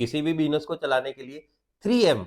किसी भी बिजनेस को चलाने के लिए 3M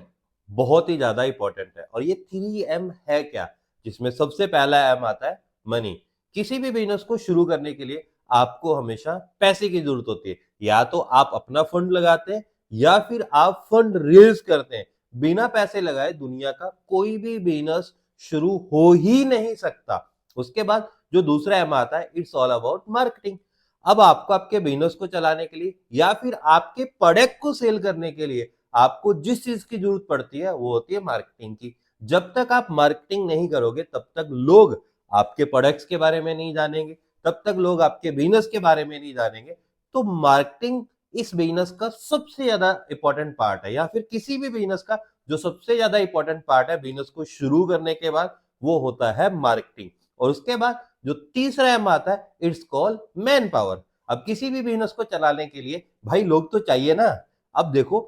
बहुत ही ज्यादा इंपॉर्टेंट है। और ये 3M है क्या? जिसमें सबसे पहला एम आता है मनी। किसी भी बिजनेस को शुरू करने के लिए आपको हमेशा पैसे की जरूरत होती है। या तो आप अपना फंड लगाते हैं या फिर आप फंड रेज करते हैं। बिना पैसे लगाए दुनिया का कोई भी बिजनेस शुरू हो ही नहीं सकता। उसके बाद जो दूसरा एम आता है, इट्स ऑल अबाउट मार्केटिंग। अब आपको आपके बिजनेस को चलाने के लिए या फिर आपके प्रोडक्ट को सेल करने के लिए आपको जिस चीज की जरूरत पड़ती है वो होती है मार्केटिंग की। जब तक आप मार्केटिंग नहीं करोगे तब तक लोग आपके प्रोडक्ट्स के बारे में नहीं जानेंगे, तब तक लोग आपके बिजनेस के बारे में नहीं जानेंगे। तो मार्केटिंग इस बिजनेस का सबसे ज्यादा इंपॉर्टेंट पार्ट है, या फिर किसी भी बिजनेस का जो सबसे ज्यादा इंपॉर्टेंट पार्ट है बिजनेस को शुरू करने के बाद, वो होता है मार्केटिंग। और उसके बाद जो तीसरा एम आता है, इट्स कॉल्ड मैन पावर। अब किसी भी बिजनेस को चलाने के लिए भाई लोग तो चाहिए ना। अब देखो,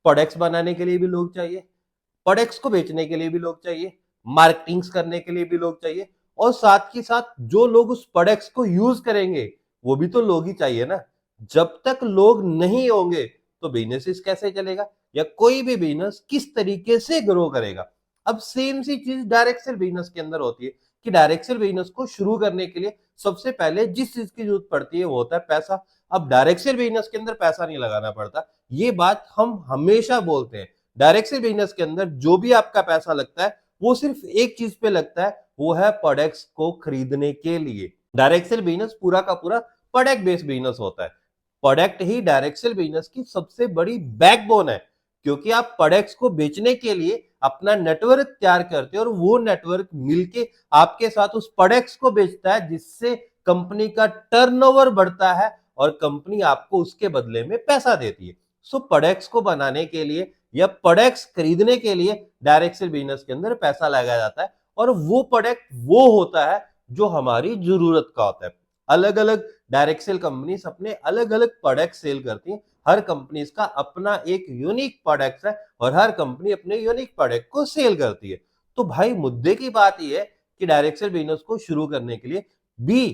प्रोडक्ट्स बनाने के लिए भी लोग चाहिए, प्रोडक्ट्स को बेचने के लिए भी लोग चाहिए, मार्केटिंग करने के लिए भी लोग चाहिए, और साथ ही साथ जो लोग उस प्रोडक्ट्स को यूज करेंगे वो भी तो लोग ही चाहिए ना। जब तक लोग नहीं होंगे तो बिजनेस कैसे चलेगा, या कोई भी बिजनेस किस तरीके से ग्रो करेगा। अब सेम सी चीज डायरेक्ट सेल बिजनेस के अंदर होती है कि डायरेक्ट सेल बिजनेस को शुरू करने के लिए सबसे पहले जिस चीज की जरूरत पड़ती है वो होता है पैसा। अब डायरेक्ट सेल बिजनेस के अंदर पैसा नहीं लगाना पड़ता, ये बात हम हमेशा बोलते हैं। डायरेक्ट सेल बिजनेस के अंदर जो भी आपका पैसा लगता है वो सिर्फ एक चीज पे लगता है, वो है प्रोडक्ट्स को खरीदने के लिए। डायरेक्ट सेल बिजनेस पूरा का पूरा प्रोडक्ट बेस्ड बिजनेस होता है। प्रोडक्ट ही डायरेक्ट सेल बिजनेस की सबसे बड़ी बैकबोन है, क्योंकि आप प्रोडक्ट्स को बेचने के लिए अपना नेटवर्क तैयार करते हो और वो नेटवर्क मिलके आपके साथ उस प्रोडक्ट्स को बेचता है, जिससे कंपनी का टर्नओवर बढ़ता है और कंपनी आपको उसके बदले में पैसा देती है। सो प्रोडक्ट्स को बनाने के लिए या प्रोडक्ट्स खरीदने के लिए डायरेक्ट सेल बिजनेस के अंदर पैसा लगाया जाता है, और वो प्रोडक्ट वो होता है जो हमारी जरूरत का होता है। अलग अलग डायरेक्ट सेल कंपनीज अपने अलग अलग प्रोडक्ट सेल करती हैं। हर कंपनी का अपना एक यूनिक प्रोडक्ट है और हर कंपनी अपने यूनिक प्रोडक्ट को सेल करती है। तो भाई मुद्दे की बात यह है कि डायरेक्ट सेल बिजनेस को शुरू करने के लिए भी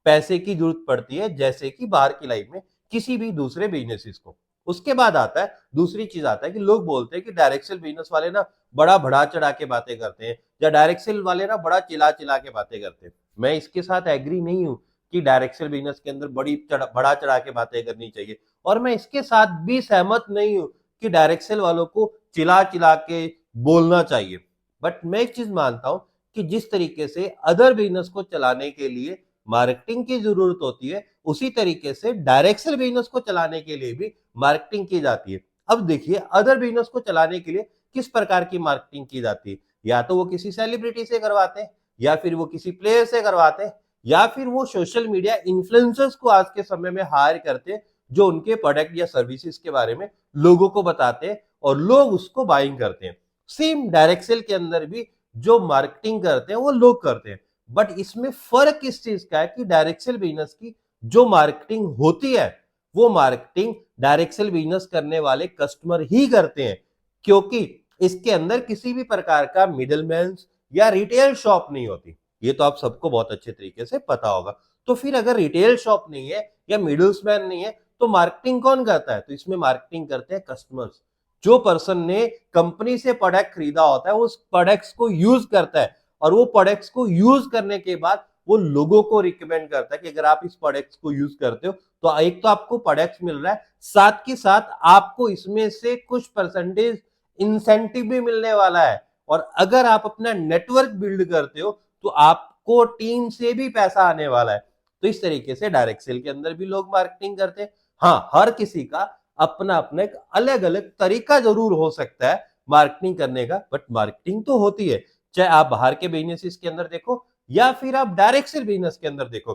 पैसे की जरूरत पड़ती है, जैसे कि बाहर की लाइफ में किसी भी दूसरे बिजनेस को। उसके बाद आता है दूसरी चीज, आता है कि लोग बोलते हैं कि डायरेक्ट सेल बिजनेस वाले ना बड़ा बढ़ा चढ़ा के बातें करते हैं, या डायरेक्ट सेल वाले ना बड़ा चिल्ला चिल्ला के बातें करते हैं। मैं इसके साथ एग्री नहीं हूं कि डायरेक्ट सेल बिजनेस के अंदर बड़ा चढ़ा के बातें करनी चाहिए, और मैं इसके साथ भी सहमत नहीं हूं कि डायरेक्ट सेल वालों को चिल्ला चिल्ला के बोलना चाहिए। बट मैं एक चीज मानता हूं कि जिस तरीके से अदर बिजनेस को चलाने के लिए मार्केटिंग की जरूरत होती है, उसी तरीके से डायरेक्ट सेल बिजनेस को चलाने के लिए भी मार्केटिंग की जाती है। अब देखिए, अदर बिजनेस को चलाने के लिए किस प्रकार की मार्केटिंग की जाती है। या तो वो किसी सेलिब्रिटी से करवाते हैं, या फिर वो किसी प्लेयर से करवाते हैं, या फिर वो सोशल मीडिया इन्फ्लुएंसर्स को आज के समय में हायर करते हैं, जो उनके प्रोडक्ट या सर्विसेज के बारे में लोगों को बताते हैं और लोग उसको बाइंग करते हैं। सेम डायरेक्ट सेल के अंदर भी जो मार्केटिंग करते हैं वो लोग करते हैं। बट इसमें फर्क इस चीज का है कि डायरेक्ट सेल बिजनेस की जो मार्केटिंग होती है वो मार्केटिंग डायरेक्ट सेल बिजनेस करने वाले कस्टमर ही करते हैं, क्योंकि इसके अंदर किसी भी प्रकार का मिडलमैन या रिटेल शॉप नहीं होती। ये तो आप सबको बहुत अच्छे तरीके से पता होगा। तो फिर अगर रिटेल शॉप नहीं है या मिडलमैन नहीं है तो मार्केटिंग कौन करता है? तो इसमें मार्केटिंग करते हैं कस्टमर्स। जो पर्सन ने कंपनी से प्रोडक्ट खरीदा होता है वो उस प्रोडक्ट्स को यूज करता है, और वो प्रोडक्ट्स को यूज करने के बाद वो लोगों को रिकमेंड करता है कि अगर आप इस प्रोडक्ट्स को यूज करते हो तो एक तो आपको प्रोडक्ट्स मिल रहा है, साथ ही साथ आपको इसमें से कुछ परसेंटेज इंसेंटिव भी मिलने वाला है, और अगर आप अपना नेटवर्क बिल्ड करते हो तो आपको टीम से भी पैसा आने वाला है। तो इस तरीके से डायरेक्ट सेल के अंदर भी लोग मार्केटिंग करते हैं। हाँ, हर किसी का अपना अपना एक अलग अलग तरीका जरूर हो सकता है मार्केटिंग करने का, बट मार्केटिंग तो होती है। चाहे आप बाहर के बिजनेस के अंदर देखो या फिर आप डायरेक्ट सेल बिजनेस के अंदर देखो,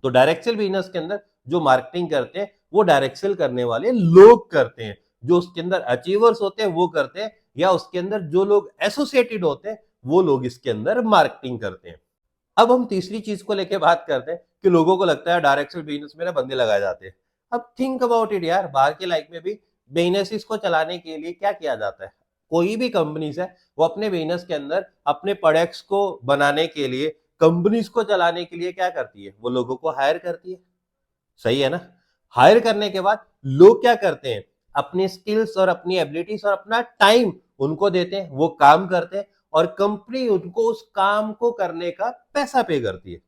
तो डायरेक्ट सेल बिजनेस के अंदर जो मार्केटिंग करते हैं वो डायरेक्ट सेल करने वाले लोग करते हैं। जो उसके अंदर अचीवर्स होते हैं वो करते हैं, या उसके अंदर जो लोग एसोसिएटेड होते हैं वो लोग इसके अंदर मार्केटिंग करते हैं। अब हम तीसरी चीज को लेके बात करते हैं कि लोगों को लगता है डायरेक्ट सेल बिजनेस में ना बंदे लगाए जाते हैं। अब थिंक अबाउट इट यार, बाहर की लाइफ में भी बिजनेस को चलाने के लिए क्या किया जाता है? कोई भी कंपनीज है वो अपने बिजनेस के अंदर अपने प्रोडक्ट्स को बनाने के लिए, कंपनीज को चलाने के लिए क्या करती है? वो लोगों को हायर करती है, सही है ना? हायर करने के बाद लोग क्या करते हैं? अपनी स्किल्स और अपनी एबिलिटीज और अपना टाइम उनको देते हैं, वो काम करते हैं और कंपनी उनको उस काम को करने का पैसा पे करती है।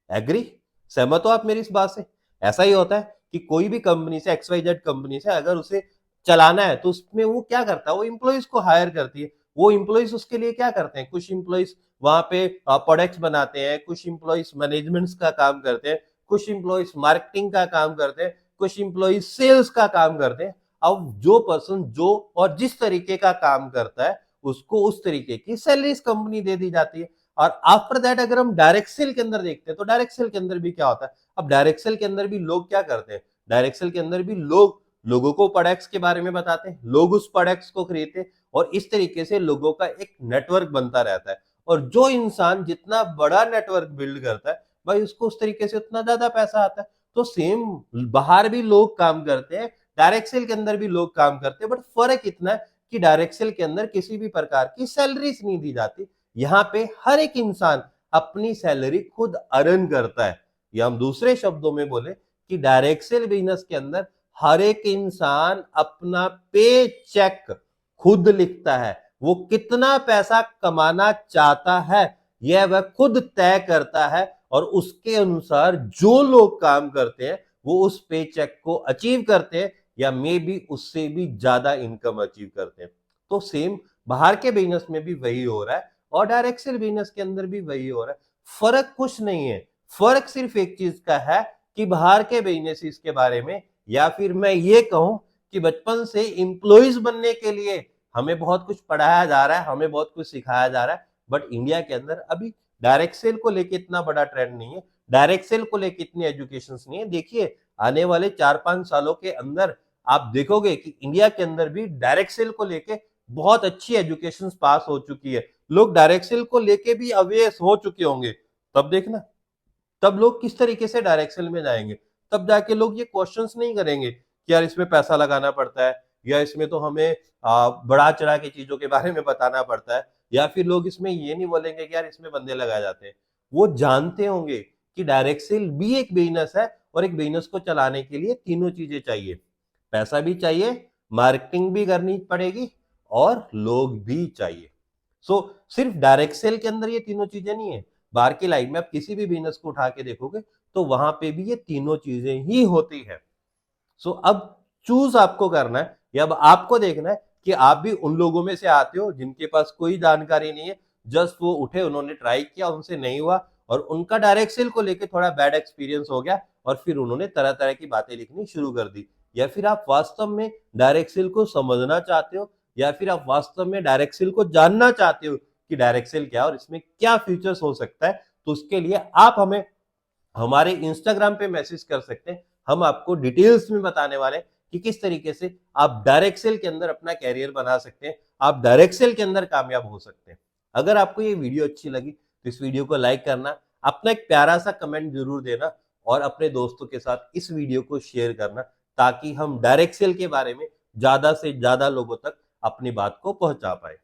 एग्री? सहमत हो आप मेरी इस बात से? ऐसा ही होता है कि कोई भी कंपनी से, XYZ कंपनी से अगर उसे चलाना है तो उसमें वो क्या करता है, वो इंप्लॉइज को हायर करती है। वो इंप्लॉइज उसके लिए क्या करते हैं, कुछ इंप्लॉइज वहां पे प्रोडक्ट्स बनाते हैं, कुछ इंप्लॉइज मैनेजमेंट्स का काम करते हैं, कुछ इंप्लॉइज मार्केटिंग का काम करते हैं, कुछ इंप्लॉइज सेल्स का काम करते हैं। अब जो पर्सन जो और जिस तरीके का काम करता है उसको उस तरीके की सैलरी कंपनी दे दी जाती है। और आफ्टर दैट अगर हम डायरेक्ट सेल के अंदर देखते हैं तो डायरेक्ट सेल के अंदर भी क्या होता है, अब डायरेक्ट सेल के अंदर भी लोग क्या करते हैं, डायरेक्ट सेल के अंदर भी लोग लोगों को प्रोडक्ट्स के बारे में बताते हैं, लोग उस प्रोडक्ट्स को खरीदते हैं और इस तरीके से लोगों का एक नेटवर्क बनता रहता है। और जो इंसान जितना बड़ा नेटवर्क बिल्ड करता है भाई उसको उस तरीके से उतना ज्यादा पैसा आता है। तो सेम बाहर भी लोग काम करते हैं, डायरेक्ट सेल के अंदर भी लोग काम करते हैं, बट फर्क इतना है कि डायरेक्ट सेल के अंदर किसी भी प्रकार की सैलरीज नहीं दी जाती। यहाँ पे हर एक इंसान अपनी सैलरी खुद अर्न करता है। या हम दूसरे शब्दों में बोले कि डायरेक्ट सेल बिजनेस के अंदर हर एक इंसान अपना पे चेक खुद लिखता है। वो कितना पैसा कमाना चाहता है यह वह खुद तय करता है और उसके अनुसार जो लोग काम करते हैं वो उस पे चेक को अचीव करते हैं या मे बी उससे भी ज्यादा इनकम अचीव करते हैं। तो सेम बाहर के बिजनेस में भी वही हो रहा है और डायरेक्ट सेल बिजनेस के अंदर भी वही हो रहा है। फर्क कुछ नहीं है, फर्क सिर्फ एक चीज का है कि बाहर के बिजनेस के बारे में, या फिर मैं ये कहूं कि बचपन से इंप्लॉइज बनने के लिए हमें बहुत कुछ पढ़ाया जा रहा है, हमें बहुत कुछ सिखाया जा रहा है। बट इंडिया के अंदर अभी डायरेक्ट सेल को लेके इतना बड़ा ट्रेंड नहीं है, डायरेक्ट सेल को लेके इतनी एजुकेशन नहीं है। देखिए आने वाले 4-5 सालों के अंदर आप देखोगे कि इंडिया के अंदर भी डायरेक्ट सेल को लेके बहुत अच्छी एजुकेशन पास हो चुकी है, लोग डायरेक्ट सेल को लेके भी अवेयर हो चुके होंगे। तब देखना, तब लोग किस तरीके से डायरेक्ट सेल में जाएंगे, तब जाके लोग ये क्वेश्चंस नहीं करेंगे कि यार इसमें पैसा लगाना पड़ता है या इसमें तो हमें बढ़ा चढ़ा के चीजों के बारे में बताना पड़ता है, या फिर लोग इसमें ये नहीं बोलेंगे कि यार इसमें बंदे लगाए जाते हैं। वो जानते होंगे कि डायरेक्ट सेल भी एक बिजनेस है और एक बिजनेस को चलाने के लिए तीनों चीजें चाहिए, पैसा भी चाहिए, मार्केटिंग भी करनी पड़ेगी और लोग भी चाहिए। सो सिर्फ डायरेक्ट सेल के अंदर ये तीनों चीजें नहीं है, बाहर की लाइन में आप किसी भी बिजनेस को उठा के देखोगे तो वहां पे भी ये तीनों चीजें ही होती है। सो अब चूज आपको करना है या अब आपको देखना है कि आप भी उन लोगों में से आते हो जिनके पास कोई जानकारी नहीं है, जस्ट वो उठे, उन्होंने ट्राई किया, उनसे नहीं हुआ और उनका डायरेक्ट सेल को लेके थोड़ा बैड एक्सपीरियंस हो गया और फिर उन्होंने तरह तरह की बातें लिखनी शुरू कर दी। या फिर आप वास्तव में डायरेक्ट सेल को समझना चाहते हो या फिर आप वास्तव में डायरेक्ट सेल को जानना चाहते हो कि डायरेक्ट सेल क्या है और इसमें क्या फीचर्स हो सकता है, तो उसके लिए आप हमें हमारे इंस्टाग्राम पे मैसेज कर सकते हैं। हम आपको डिटेल्स में बताने वाले हैं कि किस तरीके से आप डायरेक्ट सेल के अंदर अपना कैरियर बना सकते हैं, आप डायरेक्ट सेल के अंदर कामयाब हो सकते हैं। अगर आपको ये वीडियो अच्छी लगी तो इस वीडियो को लाइक करना, अपना एक प्यारा सा कमेंट जरूर देना और अपने दोस्तों के साथ इस वीडियो को शेयर करना ताकि हम डायरेक्ट सेल के बारे में ज्यादा से ज्यादा लोगों तक अपनी बात को पहुंचा पाए।